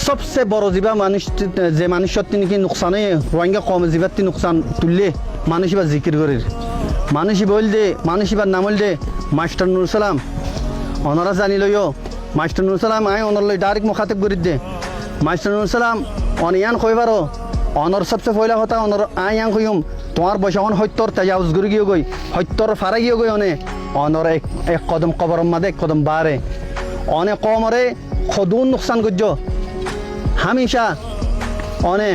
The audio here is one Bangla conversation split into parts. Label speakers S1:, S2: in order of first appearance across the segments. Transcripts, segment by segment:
S1: সবচেয়ে বড় জিবা মানুষ যে মানুষের তিনি কি নুকসানে রোহিঙ্গা কম জিবার তিনি নুকসান তুললে মানুষ এবার জিকির করির মানুষ বল দে মানুষ এবার নামল দে মাস্টার নুর সালাম ওনারা জানি লইও মাস্টার নুর সালাম আয় ওনার লই ডাইরেক্ট মুখাতেব করি দে মাস্টার নুর সালাম অনিয়ান কইবারো অনর সবচেয়ে পয়লা কথা অনর আয়াং কইম তোমার বয়স এখন সত্যর তাজাউজ করে গিয়ে গই সত্যর ফারা গিয়ে গই অনে অনর এক কদম কবর মাদে এক কদম বারে অনেক কমরে খদুন নুকসান করছ হামেশা অনে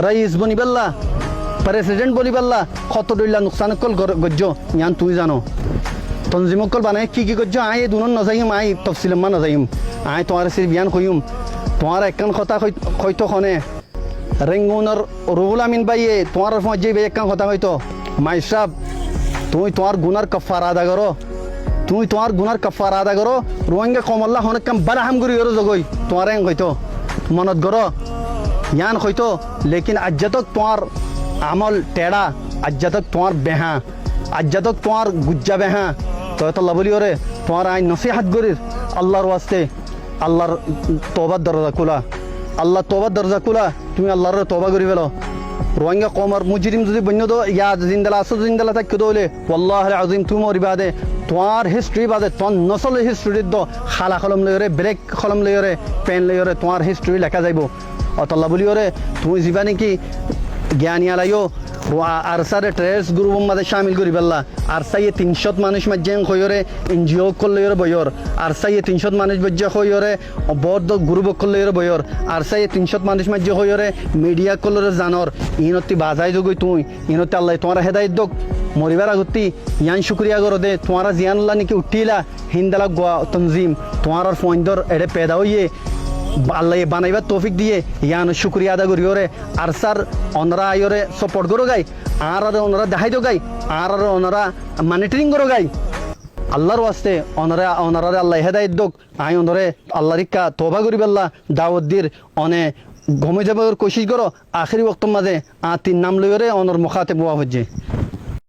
S1: রাইস বনিবাল্লা প্রেসিডেন্ট বনিবাল্লা কত দইলা নুকসান কল গজ্জ ইয়ান তুই জানো তনজিমকল বানাই কি গজ্জ আয় দুনন নজাইম আয় তফসিল মা নজাইম আয় তোমার সে বিয়ান কইম তোমার একখান কথা হয়তো খনে রেঙ্গুনর রুহুল আমিন বাইয়ে তোমার মধ্যে একখান কথা হয়তো মাইসাব তুমি তোমার গুনার কফার আদা করো তুমি তোমার গুনার কফার আদা করো রোহিঙ্গা কমল্লা অনেক কাম বারাহাম করি গরো জগই তোমার এং হয়তো মনত গরো ইয়ান হয়তো লেকিন আজ্জাতক তোমার আমল টেড়া আজ্জাতক তোমার বেহা আজ্জাতক তোমার গুজ্জা বেহা তো বলি ওরে তোমার আইন নসিহাত করির আল্লাহর ওয়াস্তে আল্লাহর তওবার দরজা খোলা আল্লাহ তওবার দরজা খোলা তুমি আল্লাহর তওবা করি ফেলো রোহিঙ্গা কমর মুজরিম যদি বন্য দো ইয়া জিন্দালা আসো জিন্দালা থাকি দোলে ওয়াল্লাহি আজিম তুমি মরিবাদে তোমার হিস্ট্রি বাদে তোমার নসল হিস্ট্রি দ খালা কলম লইরে ব্রেক কলম লইরে পেন লইরে তোমার হিস্ট্রি লেখা যাইব অতল্লা বলি ওরে তুমি যাবা নাকি জ্ঞানী আলাইও আরসারে ট্রেস গ্রুপ মাঝে শামিল করি পেলা আরসাইয়ে 300 মানুষ মাঝে হইরে এনজিও করলে বয়র আরসাইয়ে 300 মানুষ মাঝে হইরে বড় গ্রুপ করলে বয়র আরসাইয়ে 300 মানুষ মাঝে হইরে মিডিয়া করলে জানর ইনতি বাজাই যোগই তুই ইনতি আল্লাহ তোমার হেদায়ত দক মরিবার আগতি ইয়ান শুক্রিয়া করো দে তোমার জিয়ানুল্লাহ নাকি উঠিলা হিন্দালা তনজিম তোমার ফোনদর এড়ে পেদা হইয়ে আল্লাহ বানাইবার তৌফিক দিয়ে ইয়ান শুক্রিয়া আদা করি ওরে আর স্যার ওনারা আইরে সাপোর্ট করো গাই আর ওনারা দেখাই দো গাই আর ওনারা মনিটরিং করো গাই আল্লাহর ওয়াস্তে ওনারা আল্লাহ হেদায়ত দোক আই ওনরে আল্লাহ রিক্কা তওবা করি বেল্লা দাওয়াত দির অনে ঘুমে যাবার কোশিশ করো আখেরি ওয়াক্ত মাঝে 3 নাম লইরে ওনর মুখাতে বোয়া হচ্ছে